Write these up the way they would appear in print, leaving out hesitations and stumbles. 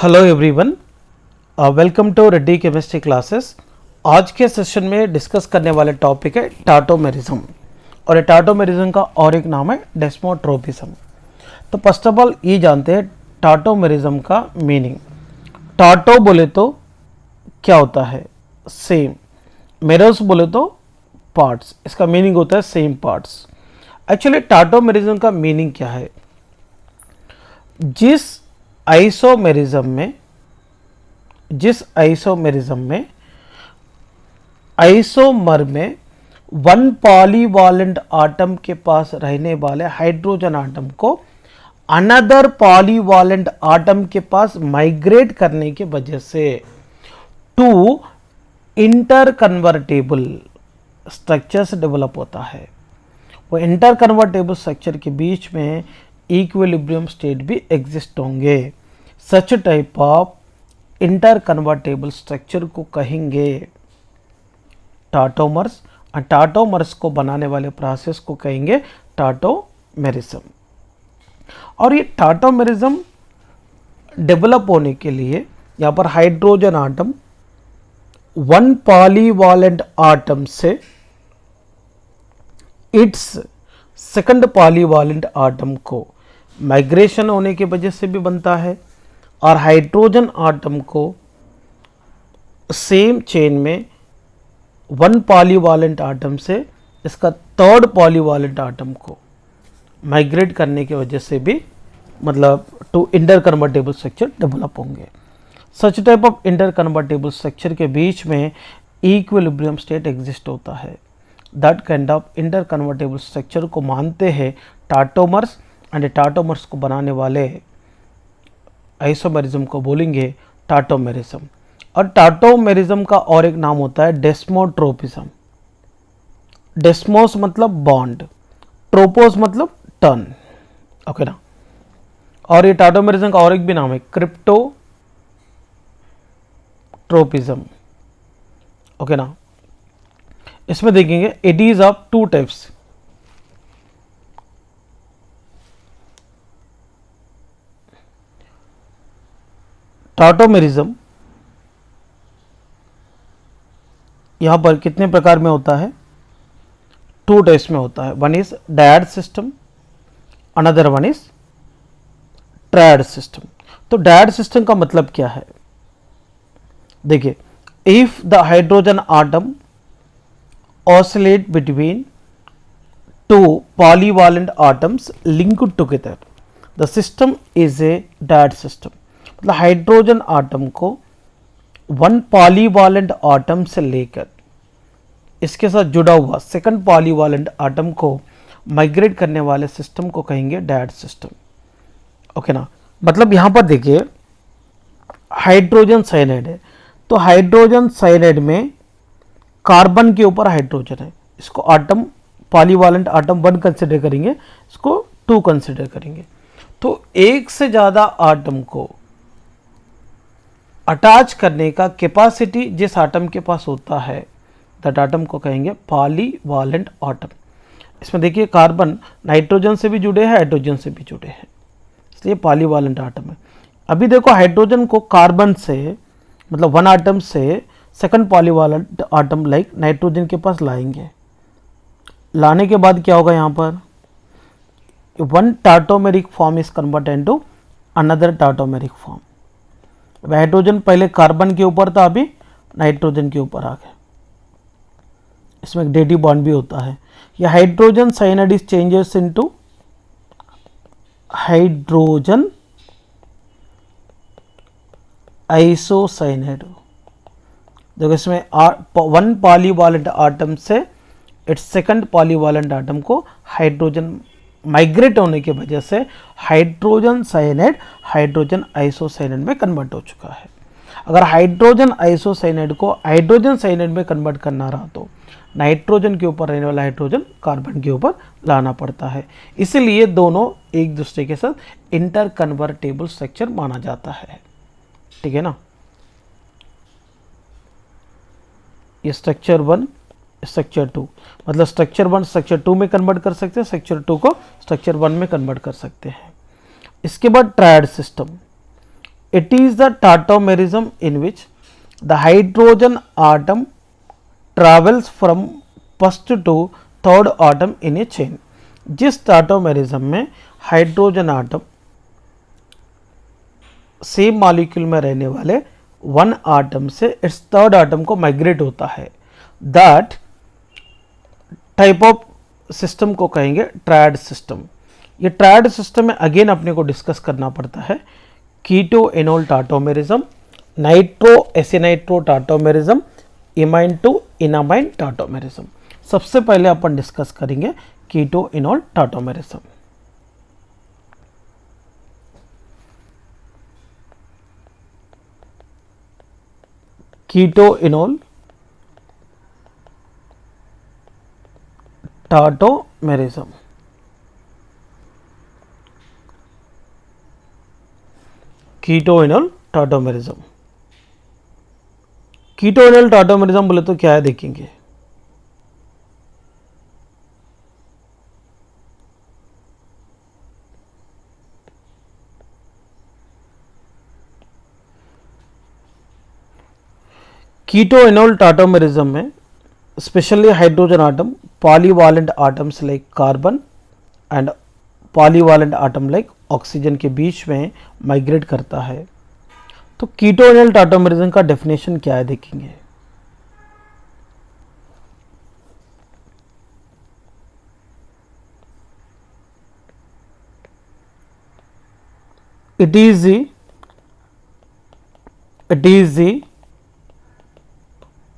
Hello everyone, welcome to Reddy chemistry classes. आज के session में डिस्कस करने वाले टॉपिक है टाटोमेरिज्म और ये टाटोमेरिज्म का और एक नाम है डेस्मोट्रोपिज्म। तो फर्स्ट ऑफ ऑल ये जानते हैं टाटोमेरिज्म का मीनिंग। टाटो बोले तो क्या होता है? सेम। मेरोस बोले तो पार्ट्स, इसका मीनिंग होता है सेम पार्ट्स। एक्चुअली टाटोमेरिज्म का मीनिंग क्या है? जिस आइसोमेरिज्म में आइसोमर में वन पॉलीवैलेंट आटम के पास रहने वाले हाइड्रोजन आटम को अनदर पॉलीवैलेंट आटम के पास माइग्रेट करने की वजह से two inter convertible structures develop होता है। वो इंटर कन्वर्टेबल स्ट्रक्चर के बीच में इक्विलिब्रियम स्टेट भी एग्जिस्ट होंगे। Such type of inter convertible structure को कहेंगे टाटोमर्स, और टाटोमर्स को बनाने वाले प्रोसेस को कहेंगे टाटोमेरिज्म। और ये टाटोमेरिज्म डेवलप होने के लिए यहाँ पर hydrogen atom one polyvalent atom से इट्स सेकंड पॉलीवैलेंट आटम को माइग्रेशन होने की वजह से भी बनता है, और हाइड्रोजन आटम को सेम चेन में वन पॉलीवैलेंट आटम से इसका थर्ड पॉलीवैलेंट आटम को माइग्रेट करने की वजह से भी मतलब two inter convertible structure develop होंगे। Such type of inter convertible structure के बीच में इक्विलिब्रियम स्टेट एग्जिस्ट होता है। That kind of inter convertible structure को मानते हैं टाटोमर्स, एंड टाटोमर्स को बनाने वाले आइसोमेरिज्म को बोलेंगे टाटोमेरिज्म। और टाटोमेरिज्म का और एक नाम होता है डेस्मोट्रोपिज्म। डेस्मोस मतलब बॉन्ड, ट्रोपोस मतलब टर्न, ओके ना। और ये टाटोमेरिज्म का और एक भी नाम है क्रिप्टोट्रोपिज्म, ओके ना। इसमें देखेंगे it is of two types. Tautomerism यहां पर कितने प्रकार में होता है? टू टाइप्स में होता है। One is diad system, another one is triad system. तो डायड सिस्टम का मतलब क्या है? देखिए, if the hydrogen atom oscillate between two polyvalent atoms linked together, the system is a dyad system। मतलब हाइड्रोजन आटम को वन पॉलीवैलेंट आटम से लेकर इसके साथ जुड़ा हुआ सेकंड पॉलीवैलेंट आटम को माइग्रेट करने वाले सिस्टम को कहेंगे डायड सिस्टम, ओके ना। मतलब यहां पर देखिए हाइड्रोजन साइनाइड है, तो हाइड्रोजन साइनाइड में कार्बन के ऊपर हाइड्रोजन है, इसको आटम पॉलीवैलेंट आटम 1 कंसिडर करेंगे, इसको 2 कंसिडर करेंगे। तो एक से ज़्यादा आटम को अटैच करने का कैपेसिटी जिस आटम के पास होता है दैट आटम को कहेंगे पॉलीवैलेंट आटम। इसमें देखिए कार्बन नाइट्रोजन से भी जुड़े हैं, हाइड्रोजन से भी जुड़े हैं, इसलिए पॉलीवैलेंट आटम है। अभी देखो हाइड्रोजन को कार्बन से मतलब वन आटम से second polyvalent atom like nitrogen के पास लाएंगे। लाने के बाद क्या होगा? यहाँ पर one tautomeric form is converted into another tautomeric form. Hydrogen पहले कार्बन के ऊपर था, अभी नाइट्रोजन के ऊपर आ गया। इसमें एक डेडी बॉन्ड भी होता है। यह hydrogen cyanide is changes into hydrogen isocyanide. देखो इसमें वन पॉलीवैलेंट आटम से इट्स सेकंड पॉलीवैलेंट आटम को हाइड्रोजन माइग्रेट होने की वजह से हाइड्रोजन साइनाइड हाइड्रोजन आइसोसाइनाइड में कन्वर्ट हो चुका है। अगर हाइड्रोजन आइसोसाइनाइड को हाइड्रोजन साइनाइड में कन्वर्ट करना रहा तो नाइट्रोजन के ऊपर रहने वाला हाइड्रोजन कार्बन के ऊपर लाना पड़ता है। इसीलिए दोनों एक दूसरे के साथ इंटर कन्वर्टेबल स्ट्रक्चर माना जाता है, ठीक है ना। ये स्ट्रक्चर 1 स्ट्रक्चर 2, मतलब स्ट्रक्चर 1 स्ट्रक्चर 2 में कन्वर्ट कर सकते हैं, स्ट्रक्चर 2 को स्ट्रक्चर 1 में कन्वर्ट कर सकते हैं। इसके बाद triad system. It is the tautomerism in which the hydrogen atom travels from first to third atom in a chain. जिस tautomerism में हाइड्रोजन आटम सेम मॉलिक्यूल में रहने वाले वन आटम से इट्स थर्ड आटम को माइग्रेट होता है, that type of system को कहेंगे ट्रायड सिस्टम। ये ट्रायड सिस्टम में अगेन अपने को डिस्कस करना पड़ता है कीटो enol tautomerism, nitro एसिनाइट्रो tautomerism, imine to इनामाइन tautomerism. सबसे पहले अपन डिस्कस करेंगे कीटो एनोल टाटोमेरिज्म। कीटो एनोल टाटोमेरिज्म। कीटो एनोल टाटोमेरिज्म। कीटो एनोल टाटोमेरिज्म बोले तो क्या है देखेंगे। कीटो एनोल टाटोमेरिज्म में specially hydrogen atom polyvalent atoms like carbon and polyvalent atom like oxygen के बीच में माइग्रेट करता है। तो कीटो एनोल टाटोमेरिज्म का डेफिनेशन क्या है देखेंगे। It is the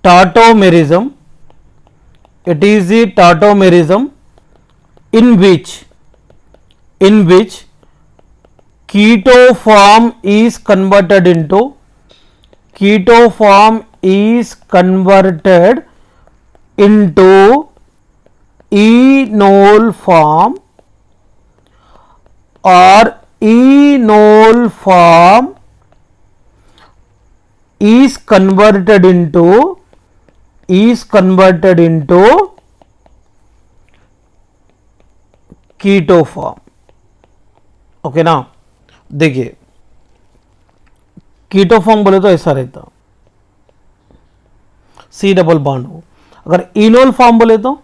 tautomerism, it is the tautomerism in which keto form is converted into enol form or enol form is converted into keto form. Okay ना, देखिए कीटो form बोले तो ऐसा रहता, सी डबल बॉन्ड हो। अगर इनोल फॉर्म बोले तो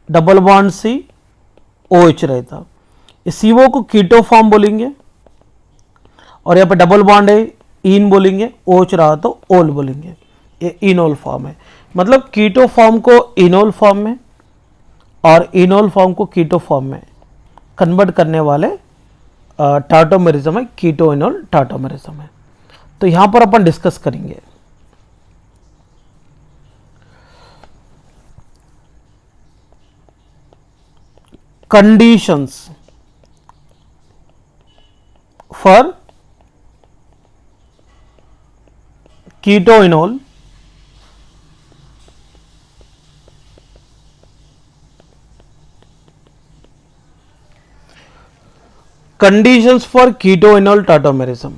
डबल बॉन्ड सी OH रहता। इस CO को कीटो फॉर्म बोलेंगे और यहाँ पे डबल बॉन्ड है, इन बोलेंगे, OH रहा तो ओल बोलेंगे। ये इनोल फॉर्म है। मतलब कीटो फॉर्म को इनोल फॉर्म में और इनोल फॉर्म को कीटो फॉर्म में कन्वर्ट करने वाले टाटोमेरिज्म है, कीटो इनोल टाटोमेरिज्म है। तो यहां पर अपन डिस्कस करेंगे conditions for keto enol conditions for keto enol tautomerism।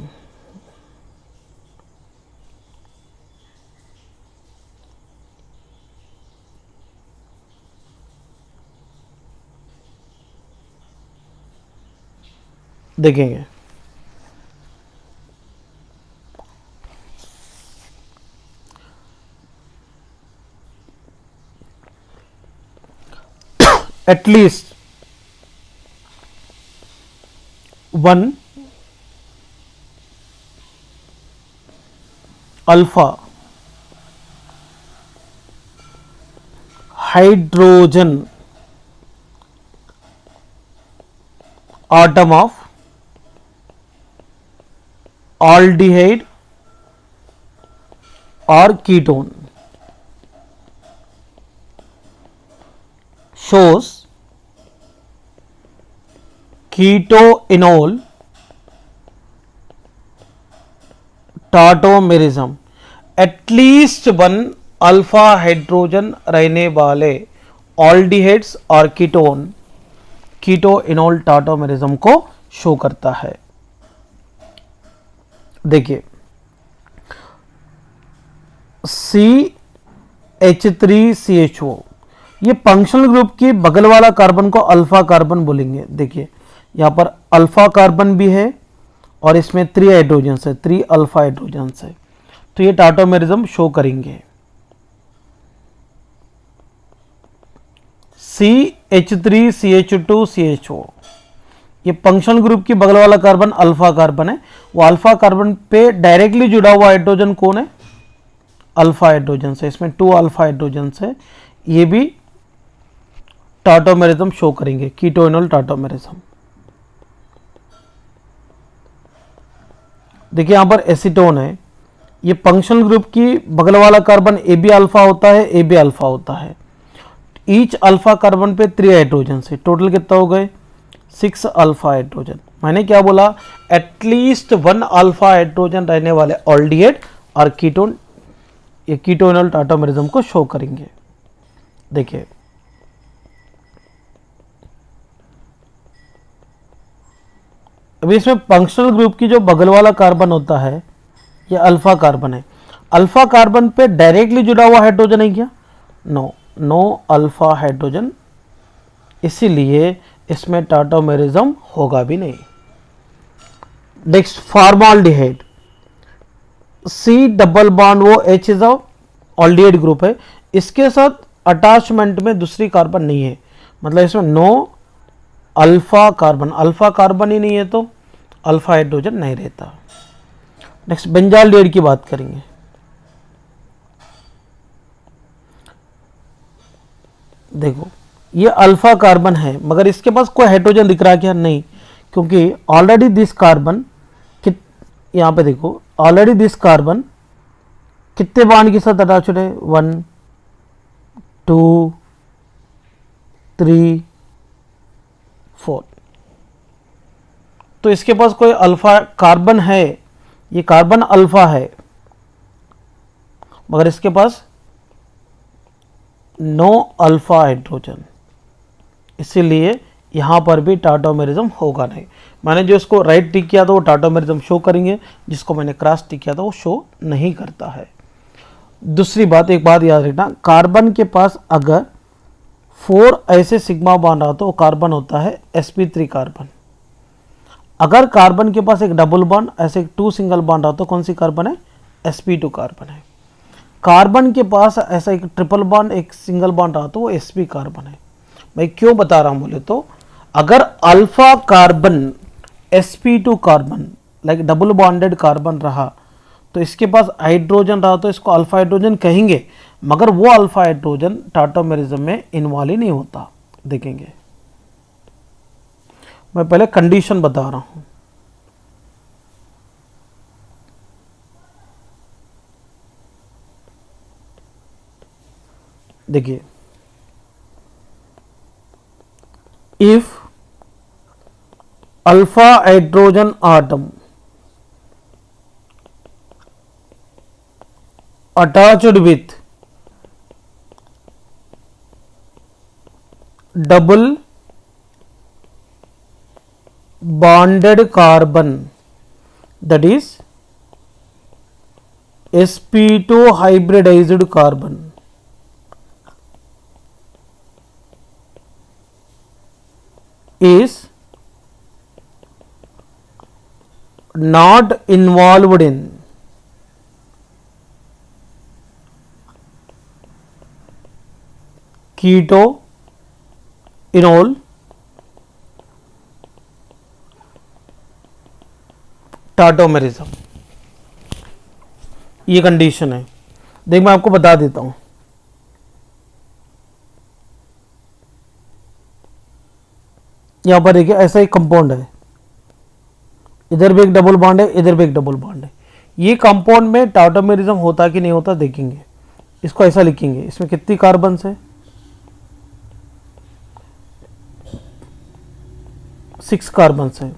देखेंगे at least one alpha hydrogen atom of aldehyde or ketone shows keto enol tautomerism. At least one alpha hydrogen रहने वाले ऑल्डिहाइड्स और कीटोन कीटो इनोल टाटोमेरिज्म को show करता है। देखिए CH3CHO ये functional group के बगल वाला कार्बन को अल्फा कार्बन बोलेंगे। देखिए यहाँ पर अल्फा कार्बन भी है और इसमें 3 हाइड्रोजन्स है, 3 अल्फा हाइड्रोजन्स है, तो ये टाटोमेरिज्म शो करेंगे। CH3CH2CHO, ये फंक्शनल ग्रुप की बगल वाला कार्बन अल्फा कार्बन है। वो अल्फा कार्बन पे डायरेक्टली जुड़ा हुआ हाइड्रोजन कौन है? अल्फा हाइड्रोजन से। इसमें 2 अल्फा हाइड्रोजन है, ये भी टाटोमेरिज्म शो करेंगे, कीटोइनल टाटोमेरिज्म। देखिए यहां पर एसीटोन है, ये फंक्शनल ग्रुप की बगल वाला कार्बन ए बी अल्फा होता है, ए बी अल्फा होता है। ईच अल्फा कार्बन पे 3 हाइड्रोजन है, टोटल कितना हो गए? 6 अल्फा हाइड्रोजन। मैंने क्या बोला? एटलीस्ट 1 अल्फा हाइड्रोजन रहने वाले ऑल्डिहाइड और कीटोन, ये कीटोइनल टाटोमेरिज्म को शो करेंगे। देखिए अभी इसमें फंक्शनल ग्रुप की जो बगल वाला कार्बन होता है ये अल्फा कार्बन है। अल्फा कार्बन पे डायरेक्टली जुड़ा हुआ हाइड्रोजन है क्या? नो अल्फा हाइड्रोजन, इसीलिए इसमें टाटोमेरिज्म होगा भी नहीं। Next formaldehyde, C double bond वो H इज ऑल्डिहाइड ग्रुप है, इसके साथ अटैचमेंट में दूसरी कार्बन नहीं है, मतलब इसमें no alpha carbon, alpha carbon ही नहीं है तो अल्फा हाइड्रोजन नहीं रहता। नेक्स्ट बेंजाल्डिहाइड की बात करेंगे। देखो ये अल्फा कार्बन है मगर इसके पास कोई हाइड्रोजन दिख रहा है क्या? नहीं, क्योंकि ऑलरेडी दिस कार्बन, यहां पे देखो ऑलरेडी दिस कार्बन कितने बॉन्ड के साथ अटैच्ड है? 1 2 3 4, तो इसके पास कोई अल्फा कार्बन है, ये कार्बन अल्फा है मगर इसके पास नो अल्फा हाइड्रोजन, इसीलिए यहां पर भी टाटोमेरिज्म होगा नहीं। मैंने जो इसको राइट टिक किया था वो टाटोमेरिज्म शो करेंगे, जिसको मैंने क्रॉस टिक किया था वो शो नहीं करता है। दूसरी बात, एक बात याद रखना, कार्बन के पास अगर 4 ऐसे सिग्मा बॉन्ड रहा तो वो कार्बन होता है sp3 कार्बन। अगर कार्बन के पास एक डबल बॉन्ड ऐसे 2 सिंगल बॉन्ड रहा तो कौन सी कार्बन है? sp2 कार्बन है। कार्बन के पास ऐसा एक ट्रिपल बॉन्ड एक सिंगल बॉन्ड रहा तो वो sp कार्बन है। मैं क्यों बता रहा हूं बोले तो, अगर alpha carbon sp2 carbon like double bonded carbon रहा तो इसके पास हाइड्रोजन रहा तो इसको अल्फा हाइड्रोजन कहेंगे, मगर वो अल्फा हाइड्रोजन टाटोमेरिज्म में इन्वॉल्व ही नहीं होता। देखेंगे मैं पहले कंडीशन बता रहा हूं। देखिए if alpha hydrogen atom attached with double bonded carbon, that is sp2 hybridized carbon, is not involved in कीटोइनोल tautomerism, ये कंडीशन है। देख मैं आपको बता देता हूं, यहां पर देखिए ऐसा एक कंपाउंड है, इधर भी एक डबल बॉन्ड है, इधर भी एक डबल बॉन्ड है। ये कंपाउंड में टाटोमेरिज्म होता कि नहीं होता देखेंगे। इसको ऐसा लिखेंगे, इसमें कितनी कार्बन है? 6 कार्बन है।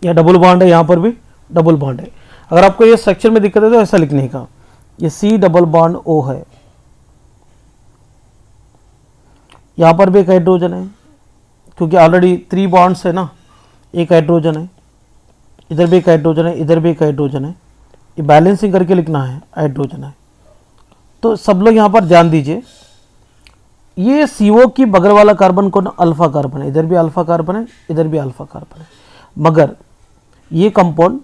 यह डबल बॉन्ड है, यहां पर भी डबल बॉन्ड है। अगर आपको ये स्ट्रक्चर में दिक्कत है तो ऐसा लिखने का, ये C डबल बॉन्ड O है, यहां पर भी एक हाइड्रोजन है क्योंकि ऑलरेडी 3 बॉन्ड्स है ना, एक हाइड्रोजन है, इधर भी एक हाइड्रोजन है, इधर भी एक हाइड्रोजन है, ये बैलेंसिंग करके लिखना है, हाइड्रोजन है। तो सब लोग यहां पर ध्यान दीजिए, ये CO की बगल वाला कार्बन कौन? अल्फा कार्बन है, इधर भी अल्फा कार्बन है, इधर भी अल्फा कार्बन है, मगर ये कंपाउंड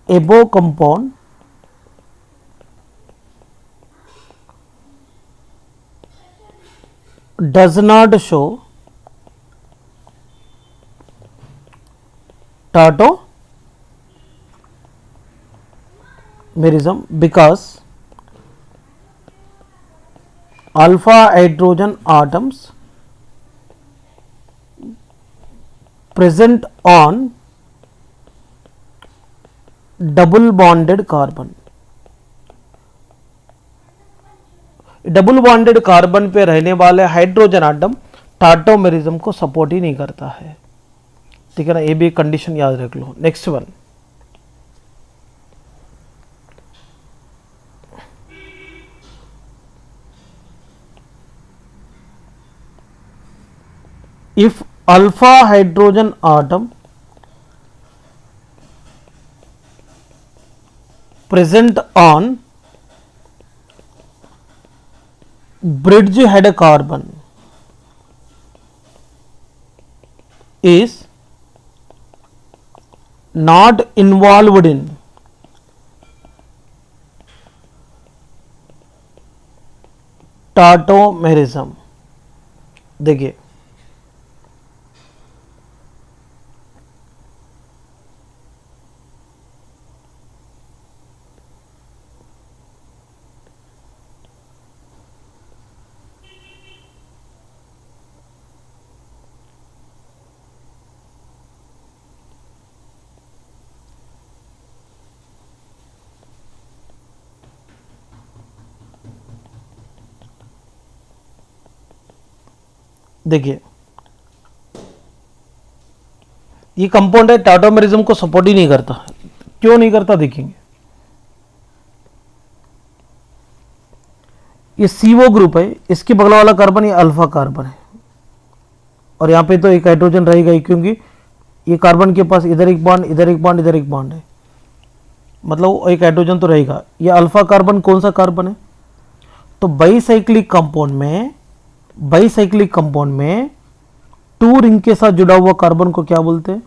एबो compound does not show tautomerism because alpha hydrogen atoms present on double bonded carbon. Double bonded carbon पे रहने वाले हाइड्रोजन आटम टाटोमेरिज्म को सपोर्ट ही नहीं करता है, ठीक है ना, ये भी कंडीशन याद रख लो। Next one, if alpha hydrogen atom present on bridge head carbon is not involved in tautomerism। देखिए देखिए ये कंपाउंड है, टाटोमेरिज्म को सपोर्ट ही नहीं करता। क्यों नहीं करता देखेंगे। ये CO ग्रुप है, इसके बगल वाला कार्बन ये अल्फा कार्बन है, और यहाँ पे तो एक हाइड्रोजन रहेगा ही, क्योंकि ये कार्बन के पास इधर एक बॉन्ड इधर एक बॉन्ड इधर एक बॉन्ड है, मतलब एक हाइड्रोजन तो रहेगा। ये अल्फा कार्बन कौन सा कार्बन है, तो बाईसाइक्लिक कंपाउंड में 2 रिंग के साथ जुड़ा हुआ कार्बन को क्या बोलते हैं,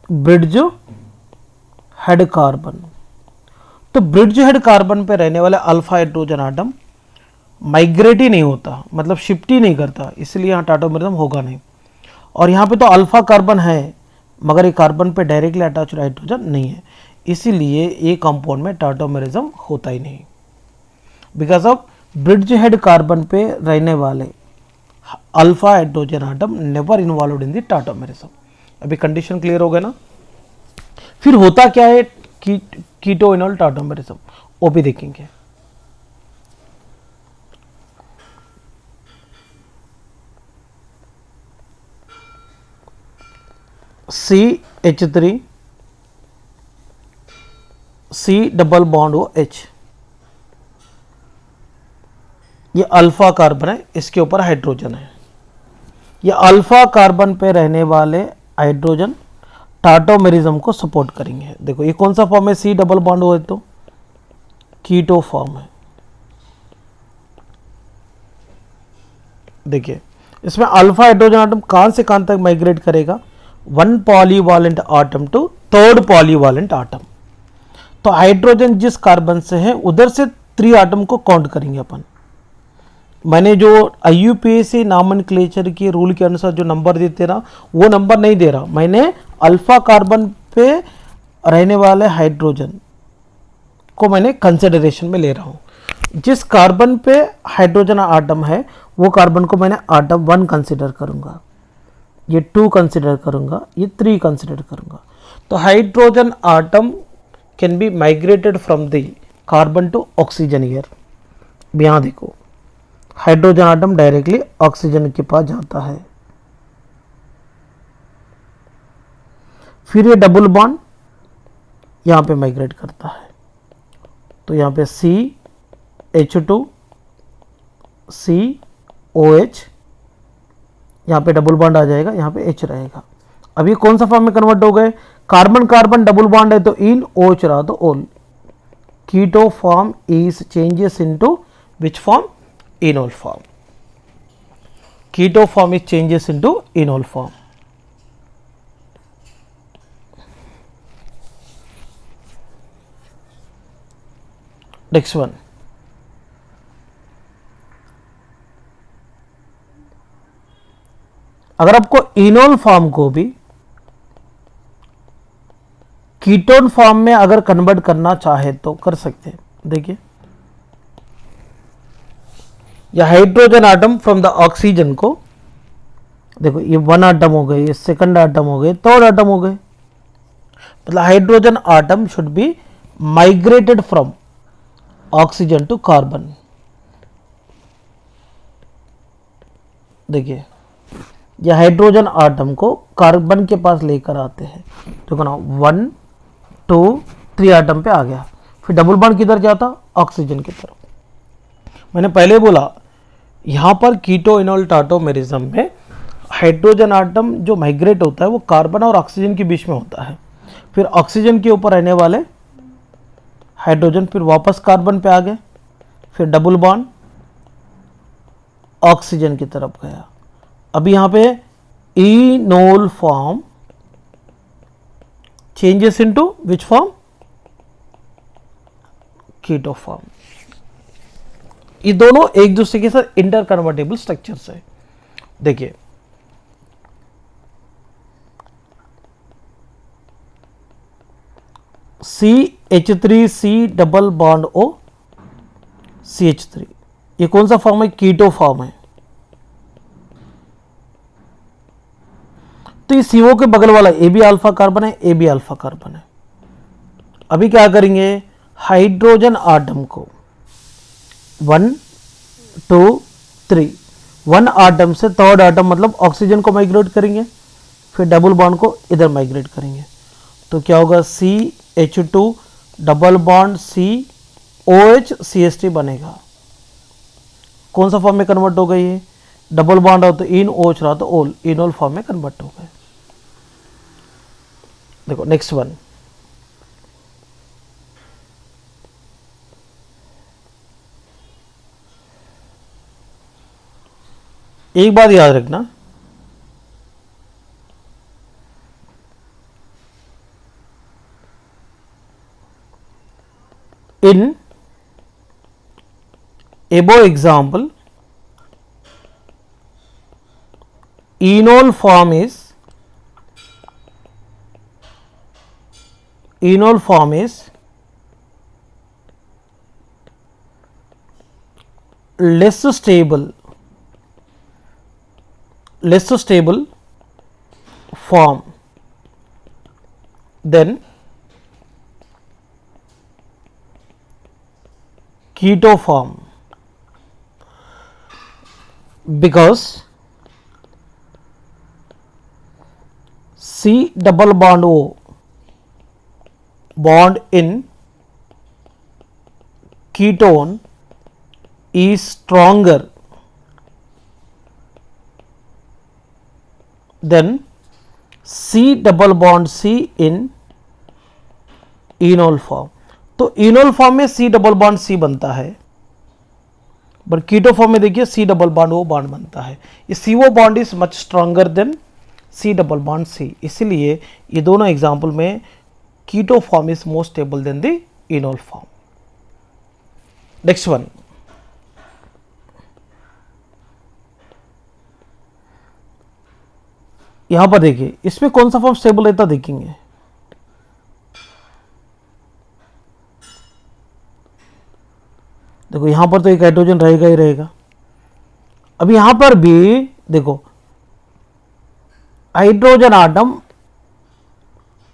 ब्रिड्ज हेड कार्बन। तो ब्रिड्ज हेड कार्बन पे रहने वाला अल्फा हाइड्रोजन आटम माइग्रेट ही नहीं होता, मतलब शिफ्ट ही नहीं करता, इसलिए यहाँ टाटोमेरिज्म होगा नहीं। और यहाँ पे तो अल्फा कार्बन है, मगर ये कार्बन पे डायरेक्टली अटैच्ड हाइड्रोजन नहीं है, इसीलिए ये कंपाउंड में टाटोमेरिज्म होता ही नहीं। Because of bridge head carbon पे रहने वाले alpha hydrogen atom never involved in the tautomerism. अभी कंडीशन क्लियर हो गया ना। फिर होता क्या है कीटो इनोल टाटोमेरिज्म, वो भी देखेंगे। CH3 C डबल बॉन्ड हो H, ये अल्फा कार्बन है, इसके ऊपर हाइड्रोजन है। ये अल्फा कार्बन पे रहने वाले हाइड्रोजन टाटोमेरिज्म को सपोर्ट करेंगे। देखो ये कौन सा फॉर्म है, C डबल बॉन्ड हो तो कीटो फॉर्म है। देखिए इसमें अल्फा हाइड्रोजन आटम कहां से कहां तक माइग्रेट करेगा, 1 polyvalent atom to 3rd polyvalent atom. तो हाइड्रोजन जिस कार्बन से है उधर से 3 आटम को काउंट करेंगे अपन। मैंने जो IUPAC नॉमेनक्लेचर के रूल के अनुसार जो नंबर देते ना, वो नंबर नहीं दे रहा, मैंने अल्फा कार्बन पे रहने वाले हाइड्रोजन को मैंने कंसिडरेशन में ले रहा हूँ। जिस कार्बन पे हाइड्रोजन आटम है वो कार्बन को मैंने आटम 1 कंसिडर करूँगा, ये 2 कंसिडर करूँगा, ये 3 कंसिडर करूँगा। तो hydrogen atom can be migrated from the carbon to oxygen here. यहाँ देखो हाइड्रोजन आटम डायरेक्टली ऑक्सीजन के पास जाता है, फिर ये डबल बॉन्ड यहाँ पे माइग्रेट करता है। तो यहाँ पे CH2 COH, यहाँ पे डबल बॉन्ड आ जाएगा, यहाँ पे H रहेगा। अब ये कौन सा फॉर्म में कन्वर्ट हो गए, कार्बन कार्बन डबल बॉन्ड है तो इन, OH रहा तो ओल। Keto form is changes into which form, enol form. keto form is changes into enol form. Next one, अगर आपको इनोल फॉर्म को भी कीटोन फॉर्म में अगर कन्वर्ट करना चाहे तो कर सकते हैं. देखिए, या hydrogen atom from the oxygen को, देखो ये वन आटम हो गए, ये सेकंड आटम हो गए, थर्ड आटम हो गए. मतलब hydrogen atom should be migrated from oxygen to carbon. देखिए, ये हाइड्रोजन आटम को कार्बन के पास लेकर आते हैं. देखो ना, 1 2 3 आटम पे आ गया. फिर डबल बॉन्ड किधर जाता? ऑक्सीजन की तरफ. मैंने पहले बोला यहाँ पर कीटो इनोल टाटोमेरिज्म में हाइड्रोजन आटम जो माइग्रेट होता है वो कार्बन और ऑक्सीजन के बीच में होता है. फिर ऑक्सीजन के ऊपर रहने वाले हाइड्रोजन फिर वापस कार्बन पे आ गए. फिर डबल बॉन्ड ऑक्सीजन की तरफ गया. अभी यहाँ पे enol form changes into which form? Keto form. ये दोनों एक दूसरे के साथ इंटर कन्वर्टेबल स्ट्रक्चर्स है. देखिए, CH3C double bond O CH3, ये कौन सा फॉर्म है? कीटो फॉर्म है. तो ये CO के बगल वाला ए बी अल्फा कार्बन है, ए बी अल्फा कार्बन है. अभी क्या करेंगे? हाइड्रोजन आटम को 1 2 3 1 आटम से थर्ड आटम मतलब ऑक्सीजन को माइग्रेट करेंगे. फिर डबल बॉन्ड को इधर माइग्रेट करेंगे. तो क्या होगा? CH2 double bond COH CH3 बनेगा. कौन सा फॉर्म में कन्वर्ट हो गई है? डबल बॉन्ड हो तो इन, OH रहा तो ओल, इनोल फॉर्म में कन्वर्ट हो गए. देखो नेक्स्ट वन, एक बात याद रखना, इन above example enol form is less stable form than keto form, because C double bond O bond in ketone is stronger than C double bond C in enol form. तो enol form में C double bond C बनता है, but keto form में देखिए C double bond O bond बनता है. ये CO bond is much stronger than C double bond C. इसलिए ये दोनों एग्जाम्पल में keto form is more stable than the enol form. Next one, यहां पर देखिए इसमें कौन सा फॉर्म स्टेबल रहता देखेंगे. देखो यहां पर तो एक हाइड्रोजन रहेगा ही रहेगा. अब यहां पर भी देखो hydrogen atom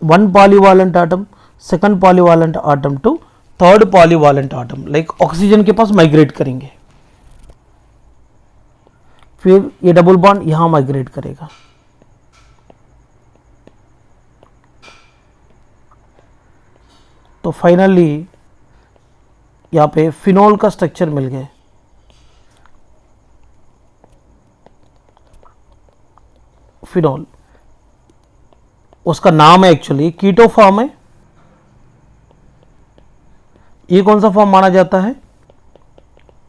1 polyvalent atom, second polyvalent atom to third polyvalent atom like oxygen के पास माइग्रेट करेंगे. फिर ये डबल बॉन्ड यहां माइग्रेट करेगा. तो फाइनली यहाँ पे फिनोल का स्ट्रक्चर मिल गया. फिनोल उसका नाम है, एक्चुअली कीटो फॉर्म है. ये कौन सा फॉर्म माना जाता है?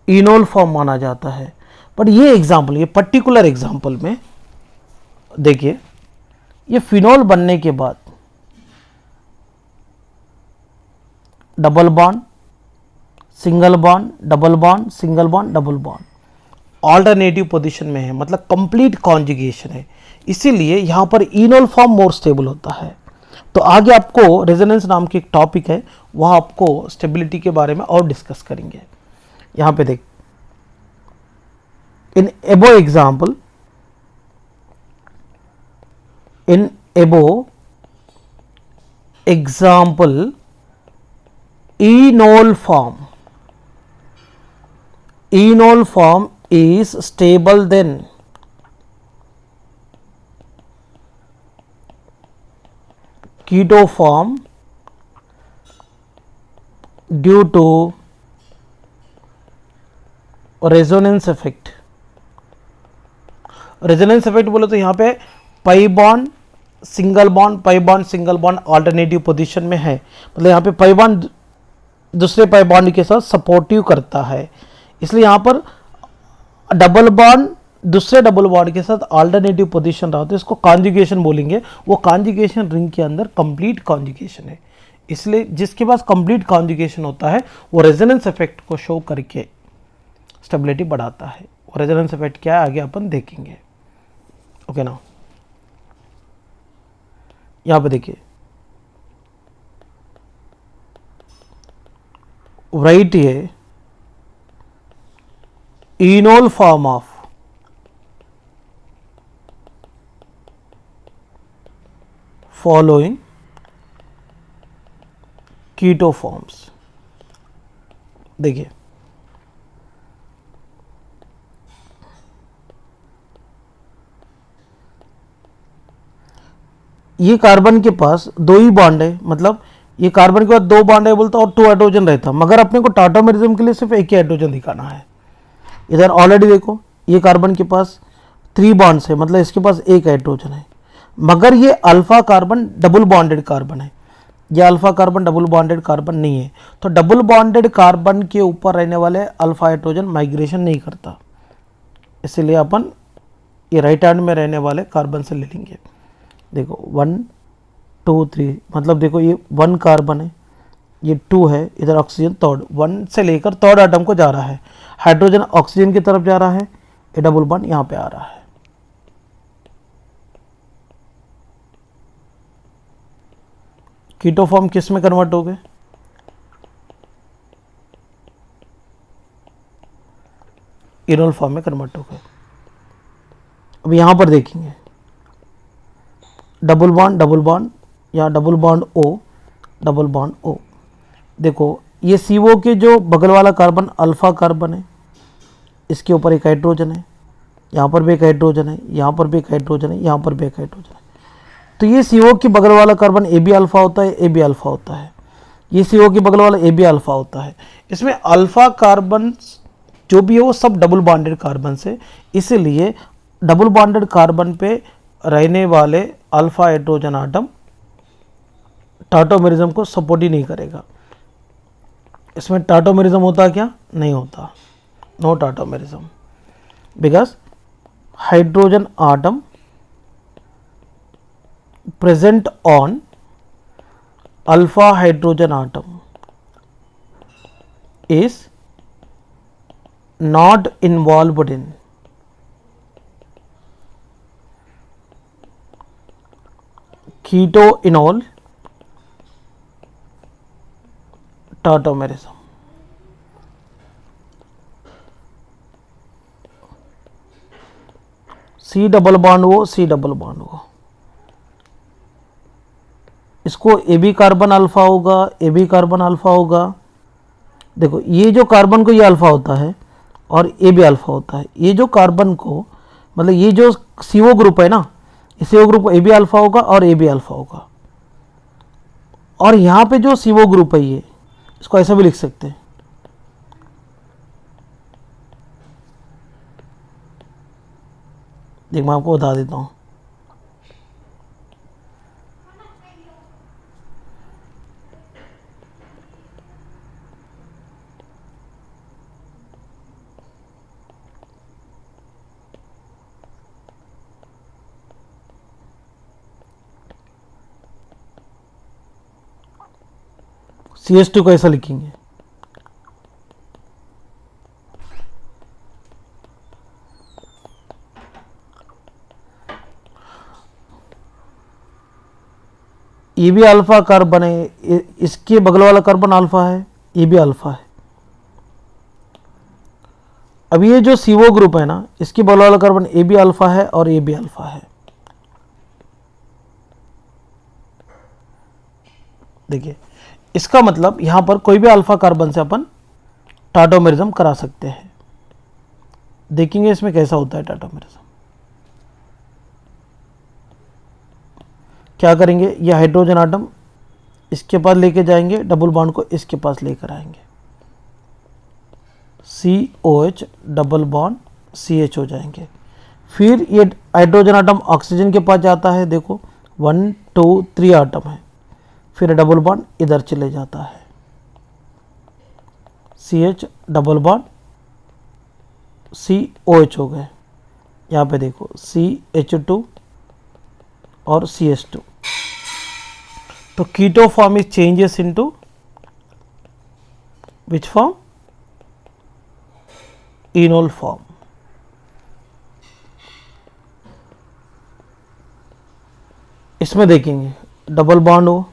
इनोल फॉर्म माना जाता है. बट ये एग्जाम्पल, ये पर्टिकुलर एग्जाम्पल में देखिए, ये फिनोल बनने के बाद double bond, single bond, double bond, single bond, double bond, alternative position में है, मतलब कंप्लीट कॉन्जुगेशन है, इसीलिए यहां पर इनोल फॉर्म मोर स्टेबल होता है। तो आगे आपको रेजोनेंस नाम की एक टॉपिक है, वहां आपको स्टेबिलिटी के बारे में और डिस्कस करेंगे। यहां पे देख, इन एबो एग्जाम्पल, इन एबो example enol form is stable then keto form due to resonance effect। Resonance effect बोले तो यहाँ पे pi bond single bond, pi bond single bond alternative position में है, मतलब यहाँ पे पाई बॉन्ड दूसरे पाई बॉन्ड के साथ सपोर्टिव करता है, इसलिए यहाँ पर डबल बॉन्ड दूसरे डबल बॉन्ड के साथ ऑल्टरनेटिव पोजीशन रहा तो इसको कॉन्जुगेशन बोलेंगे। वो कॉन्जुगेशन रिंग के अंदर कंप्लीट कॉन्जुगेशन है, इसलिए जिसके पास कंप्लीट कॉन्जुगेशन होता है वो रेजोनेंस इफेक्ट को शो करके स्टेबिलिटी बढ़ाता है। और रेजोनेंस इफेक्ट क्या है आगे अपन देखेंगे। ओके ना, यहां पे देखिए, write a enol form of following keto forms। देखिए, ये कार्बन के पास दो ही बॉन्ड है, मतलब ये कार्बन के बाद दो बॉन्ड है बोलता और 2 हाइड्रोजन रहता, मगर अपने को टाटोमेरिज्म के लिए सिर्फ एक ही हाइड्रोजन दिखाना है। इधर ऑलरेडी देखो, ये कार्बन के पास 3 बॉन्ड्स है, मतलब इसके पास एक हाइड्रोजन है, मगर ये alpha carbon double bonded carbon है, ये alpha carbon double bonded carbon नहीं है। तो डबल बॉन्डेड कार्बन के ऊपर रहने वाले अल्फा हाइड्रोजन माइग्रेशन नहीं करता, इसीलिए अपन ये राइट हैंड में रहने वाले कार्बन से ले लेंगे। देखो 1 2 3, मतलब देखो ये 1 कार्बन है, ये 2 है, इधर ऑक्सीजन थर्ड, 1 से लेकर थर्ड एटम को जा रहा है, हाइड्रोजन ऑक्सीजन की तरफ जा रहा है, ये डबल बॉन्ड यहां पे आ रहा है। कीटो फॉर्म किस में कन्वर्ट हो गए, इनोल फॉर्म में कन्वर्ट हो गए। अब यहां पर देखेंगे, डबल बॉन्ड या double bond O, double bond O. देखो ये CO के जो बगल वाला कार्बन अल्फा कार्बन है, इसके ऊपर एक हाइड्रोजन है, यहाँ पर भी एक हाइड्रोजन है, यहाँ पर भी एक हाइड्रोजन है, यहाँ पर भी एक हाइड्रोजन है। तो ये CO के बगल वाला कार्बन AB अल्फा होता है, AB अल्फा होता है, ये CO के बगल वाला AB अल्फा होता है। इसमें अल्फा कार्बन जो भी है वो सब डबल बॉन्डेड कार्बन से, इसीलिए डबल बॉन्डेड कार्बन पे रहने वाले अल्फा हाइड्रोजन आटम टाटोमेरिज्म को सपोर्ट ही नहीं करेगा। इसमें टाटोमेरिज्म होता क्या, नहीं होता, no tautomerism, because hydrogen atom present on alpha hydrogen atom is not involved in keto-enol tautomerism। C double bond हो, C डबल बॉन्ड हो, इसको AB कार्बन अल्फा होगा, AB कार्बन अल्फा होगा। देखो ये जो कार्बन को ये अल्फा होता है और AB अल्फा होता है, ये जो कार्बन को मतलब ये जो CO ग्रुप है ना, इस CO ग्रुप को AB अल्फा होगा और AB अल्फा होगा। और यहाँ पे जो CO ग्रुप है ये, इसको ऐसा भी लिख सकते हैं, देख मैं आपको बता देता हूँ। CH2 को ऐसा लिखेंगे, ये भी अल्फा कार्बन है, इसके बगल वाला कार्बन अल्फा है, ये भी अल्फा है। अब ये जो CO ग्रुप है ना, इसके बगल वाला कार्बन ये भी अल्फा है और ये भी अल्फा है। देखिए, इसका मतलब यहां पर कोई भी अल्फा कार्बन से अपन टाटोमेरिज्म करा सकते हैं। देखेंगे इसमें कैसा होता है टाटोमेरिज्म। क्या करेंगे, ये हाइड्रोजन आटम इसके पास लेके जाएंगे, डबल बॉन्ड को इसके पास लेकर आएंगे, COH डबल बॉन्ड CH हो जाएंगे। फिर ये हाइड्रोजन आटम ऑक्सीजन के पास जाता है, देखो 1 2 3 आटम है, फिर डबल बॉन्ड इधर चले जाता है, CH डबल बॉन्ड COH हो गए। यहाँ पे देखो CH2 और CH2। तो keto form is changes into which form, enol form. इसमें देखेंगे डबल बॉन्ड हो,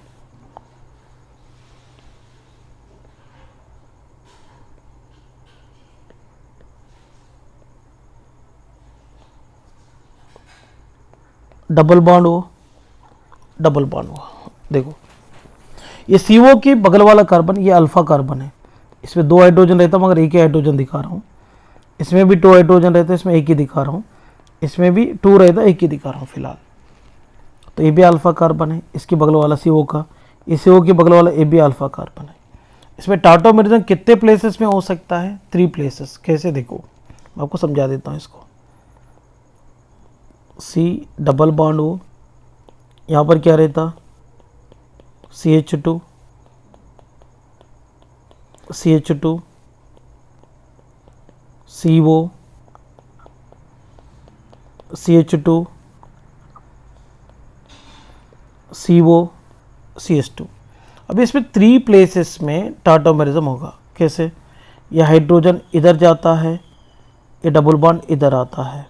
डबल बॉन्ड हो, डबल बॉन्ड हो। देखो ये CO की बगल वाला कार्बन ये अल्फा कार्बन है, इसमें 2 हाइड्रोजन रहता है मगर एक ही हाइड्रोजन दिखा रहा हूँ। इसमें भी 2 हाइड्रोजन रहता है, इसमें एक ही दिखा रहा हूँ। इसमें भी 2 रहता है, एक ही दिखा रहा हूँ फिलहाल। तो ये भी अल्फा कार्बन है, इसकी बगल वाला CO का, ये CO की बगल वाला ये भी अल्फा कार्बन है। इसमें टाटोमेरिज्म कितने प्लेसेस में हो सकता है, 3 प्लेसेस। कैसे, देखो मैं आपको समझा देता हूँ इसको। C डबल बॉन्ड हो, यहाँ पर क्या रहता, CH2 CH2 CO CH2 CO CH2। अब इसमें 3 प्लेसेस में टाटोमेरिज्म होगा। कैसे, यह हाइड्रोजन इधर जाता है, ये डबल बॉन्ड इधर आता है,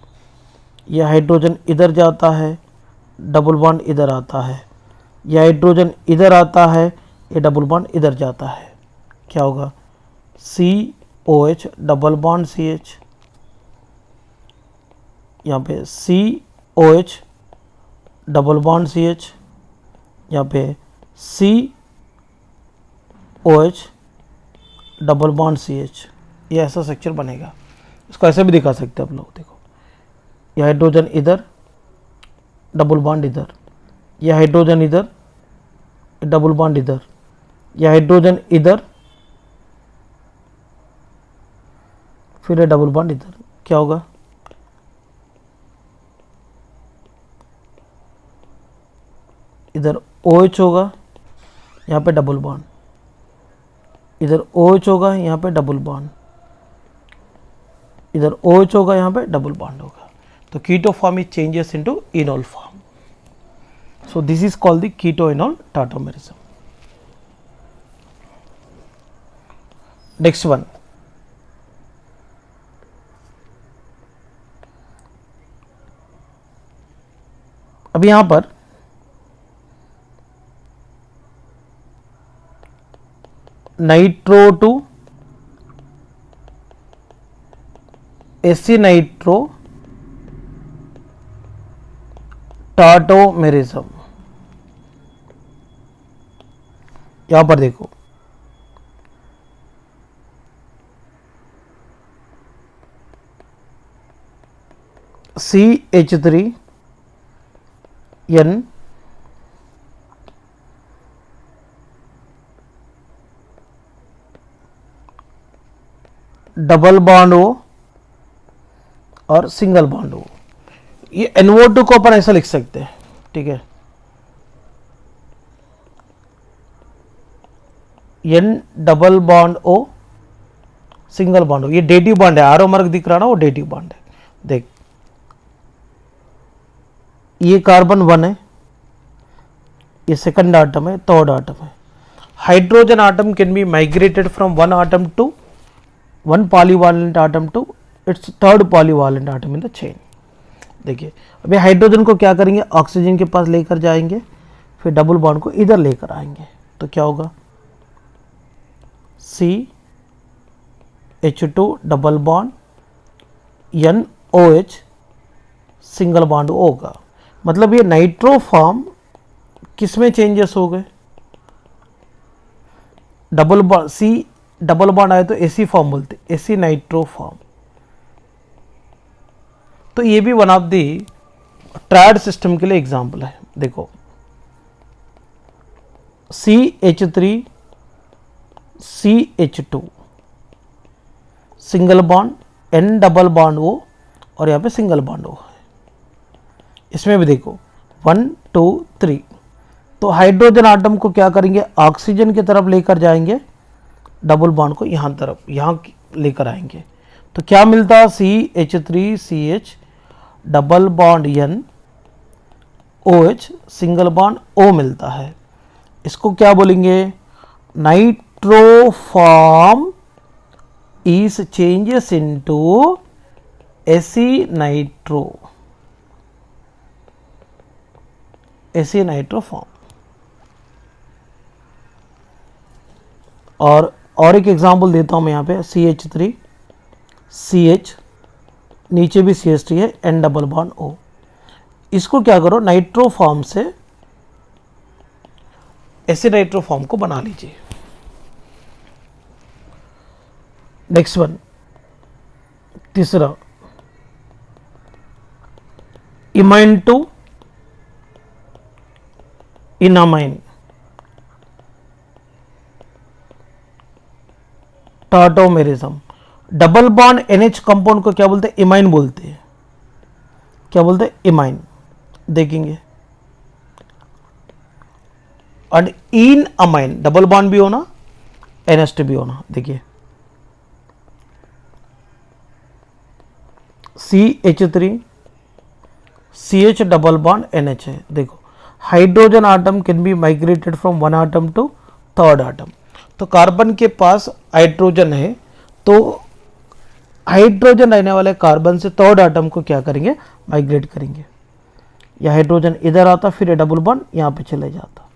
यह हाइड्रोजन इधर जाता है, डबल बॉन्ड इधर आता है, यह हाइड्रोजन इधर आता है, ये डबल बॉन्ड इधर जाता है। क्या होगा, COH डबल बॉन्ड CH, यहाँ पे COH डबल बॉन्ड CH, यहाँ पे COH डबल बॉन्ड CH। ये ऐसा स्ट्रक्चर बनेगा। इसको ऐसे भी दिखा सकते हैं आप लोग। देखो ये हाइड्रोजन इधर, डबल बॉन्ड इधर, यह हाइड्रोजन इधर, डबल बॉन्ड इधर, यह हाइड्रोजन इधर, फिर ये डबल बॉन्ड इधर। क्या होगा, इधर OH होगा, यहाँ पे डबल बॉन्ड, इधर OH होगा, यहाँ पे डबल बॉन्ड, इधर OH होगा, यहाँ पे डबल बॉन्ड होगा। तो keto form is changes into enol form. So this is called the keto enol tautomerism. Next one, अब यहां पर nitro to aci nitro tautomerism. यहां पर देखो CH3N डबल बॉन्ड हो और सिंगल बॉन्ड हो। ये NO2 को अपन ऐसा लिख सकते हैं, ठीक है, N double bond O single bond हो। ये डेटिव बॉन्ड है, आरो मार्क दिख रहा ना, वो डेटिव बॉन्ड है। देख ये कार्बन 1 है, ये सेकंड आटम है, थर्ड आटम है। hydrogen atom can be migrated from one atom to one polyvalent atom to its third polyvalent atom in the chain. देखिए अभी हाइड्रोजन को क्या करेंगे, ऑक्सीजन के पास लेकर जाएंगे, फिर डबल बॉन्ड को इधर लेकर आएंगे, तो क्या होगा CH2 double bond NOH single bond होगा। मतलब ये नाइट्रो फॉर्म किसमें चेंजेस हो गए, double bond C double bond आए तो एसी फॉर्म बोलते, एसी नाइट्रो फॉर्म। तो ये भी one of the triad system के लिए एग्जांपल है। देखो CH3 CH2 single bond N double bond O और यहाँ पे सिंगल बॉन्ड O है। इसमें भी देखो 1 2 3, तो हाइड्रोजन आटम को क्या करेंगे, ऑक्सीजन की तरफ लेकर जाएंगे, डबल बॉन्ड को यहाँ तरफ यहाँ लेकर आएंगे, तो क्या मिलता है CH3CH double bond NOH single bond O मिलता है। इसको क्या बोलेंगे, नाइट्रोफॉर्म इज चेंजेस इनटू एसी नाइट्रोफॉर्म। और एक एग्जांपल देता हूं मैं यहाँ पे, CH3 CH नीचे भी CH3 है, N डबल बॉन्ड O। इसको क्या करो, नाइट्रोफॉर्म से ऐसे नाइट्रोफॉर्म को बना लीजिए। नेक्स्ट वन, तीसरा, imine to enamine, tautomerism. Double bond NH compound को क्या बोलते हैं, इमाइन बोलते हैं। क्या बोलते हैं, इमाइन। देखेंगे और इन अमाइन डबल बॉन्ड भी होना, NH2 भी होना। देखिए CH3 CH double bond NH है। देखो hydrogen atom can be migrated from one atom to third atom. तो कार्बन के पास हाइड्रोजन है, तो हाइड्रोजन रहने वाले कार्बन से थर्ड आटम को क्या करेंगे, माइग्रेट करेंगे। या हाइड्रोजन इधर आता, फिर ये डबल बॉन्ड यहाँ पे चले जाता।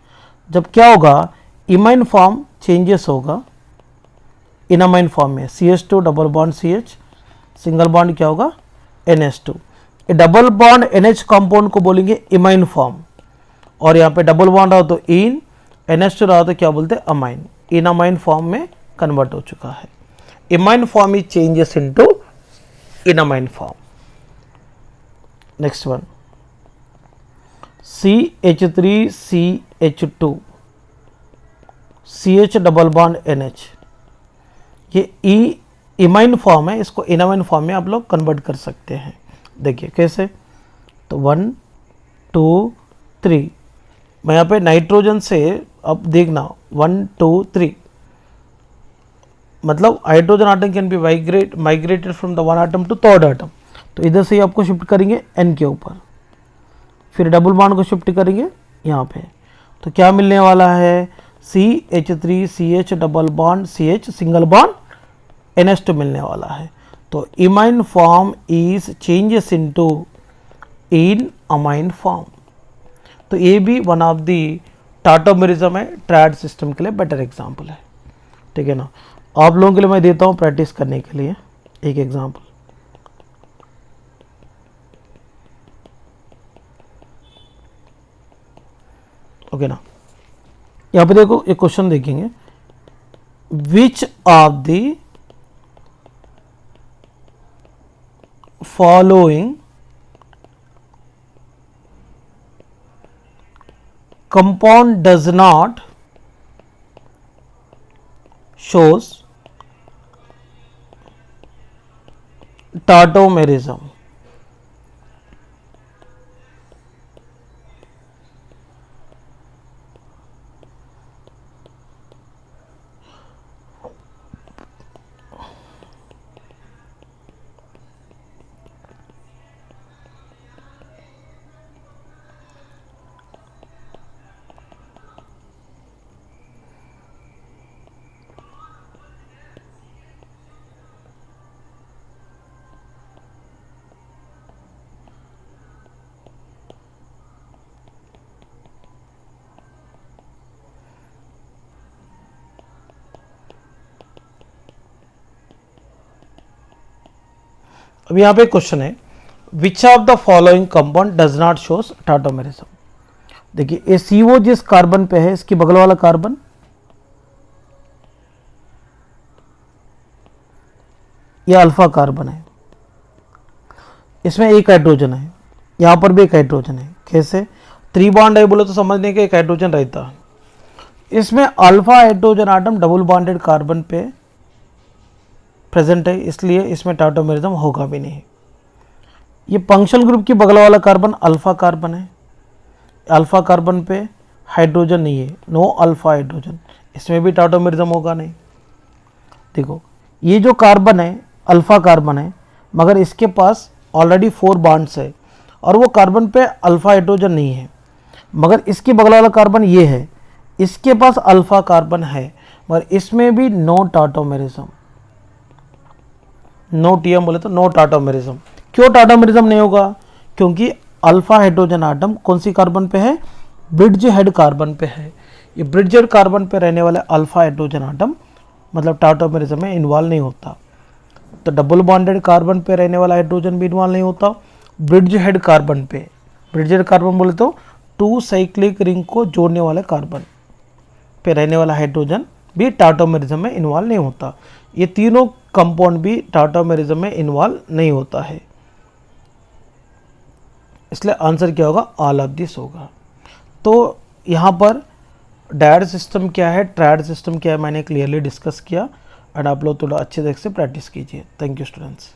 जब क्या होगा, इमाइन फॉर्म चेंजेस होगा इनामाइन फॉर्म में, CH2 double bond CH single bond क्या होगा NH2। Double bond NH compound को बोलेंगे इमाइन फॉर्म, और यहाँ पे डबल बॉन्ड रहा तो इन, NH2 रहा तो क्या बोलते हैं, अमाइन। इनामाइन फॉर्म में कन्वर्ट हो चुका है। Imine form is changes into enamine form. Next one, CH3 CH2 CH double bond NH, ये इमाइन फॉर्म है, इसको इनामाइन फॉर्म में आप लोग कन्वर्ट कर सकते हैं। देखिए कैसे, तो 1 2 3, मैं यहाँ पे नाइट्रोजन से, अब देखना 1 2 3, मतलब hydrogen atom can be migrated from the one atom to third atom. तो इधर से ही आपको शिफ्ट करेंगे N के ऊपर, फिर डबल बॉन्ड को शिफ्ट करेंगे यहाँ पे, तो क्या मिलने वाला है, CH3 CH double bond CH single bond NH2 मिलने वाला है। तो imine form is changes into in amine form. तो ये भी वन ऑफ दी टार्टोमेरिज्म है, ट्रायड सिस्टम के लिए बेटर एग्जांपल है। ठीक है ना। आप लोगों के लिए मैं देता हूँ प्रैक्टिस करने के लिए एक एग्जांपल। ओके ना, यहाँ पे देखो एक क्वेश्चन देखेंगे, विच of the following compound does not shows tautomerism। अब यहाँ पे क्वेश्चन है, which of the following compound does not shows tautomerism. देखिए ये CO जिस कार्बन पे है, इसकी बगल वाला कार्बन, ये अल्फा कार्बन है, इसमें एक हाइड्रोजन है, यहाँ पर भी एक हाइड्रोजन है। कैसे? 3 बॉन्ड है बोले तो समझने के एक हाइड्रोजन रहता है। इसमें alpha hydrogen atom double bonded carbon पे प्रेजेंट है, इसलिए इसमें टाटोमेरिज्म होगा भी नहीं। ये फंक्शनल ग्रुप की बगल वाला कार्बन अल्फा कार्बन है, अल्फा कार्बन पे हाइड्रोजन नहीं है, नो अल्फा हाइड्रोजन, इसमें भी टाटोमेरिज्म होगा नहीं। देखो ये जो कार्बन है अल्फा कार्बन है, मगर इसके पास ऑलरेडी 4 बॉन्ड्स है और वो कार्बन पे अल्फा हाइड्रोजन नहीं है। मगर इसके बगल वाला कार्बन ये है, इसके पास अल्फा कार्बन है, मगर इसमें भी नो टाटोमेरिज्म, नो टीएम बोले तो नो टाटोमेरिज्म। क्यों टाटोमेरिज्म नहीं होगा? क्योंकि अल्फा हाइड्रोजन आटम कौन सी कार्बन पे है? ब्रिड्ज हेड कार्बन पे है। ये ब्रिड्ज हेड कार्बन पे रहने वाले अल्फा हाइड्रोजन आटम मतलब टाटोमेरिज्म में इन्वॉल्व नहीं होता। तो डबल बॉन्डेड कार्बन पे रहने वाला हाइड्रोजन भी इन्वॉल्व नहीं होता। ब्रिड्ज हेड कार्बन पे, ब्रिड्ज हेड कार्बन बोले तो 2 साइक्लिक रिंग को जोड़ने वाले कार्बन पे रहने वाला हाइड्रोजन भी टाटोमेरिज्म में इन्वॉल्व नहीं होता। ये तीनों कंपाउंड भी टाटोमेरिज्म में इन्वॉल्व नहीं होता है, इसलिए आंसर क्या होगा? ऑल ऑफ दिस होगा। तो यहाँ पर डायड सिस्टम क्या है, ट्रायड सिस्टम क्या है, मैंने क्लियरली डिस्कस किया, एंड आप लोग थोड़ा अच्छे तरीके से प्रैक्टिस कीजिए। Thank you students.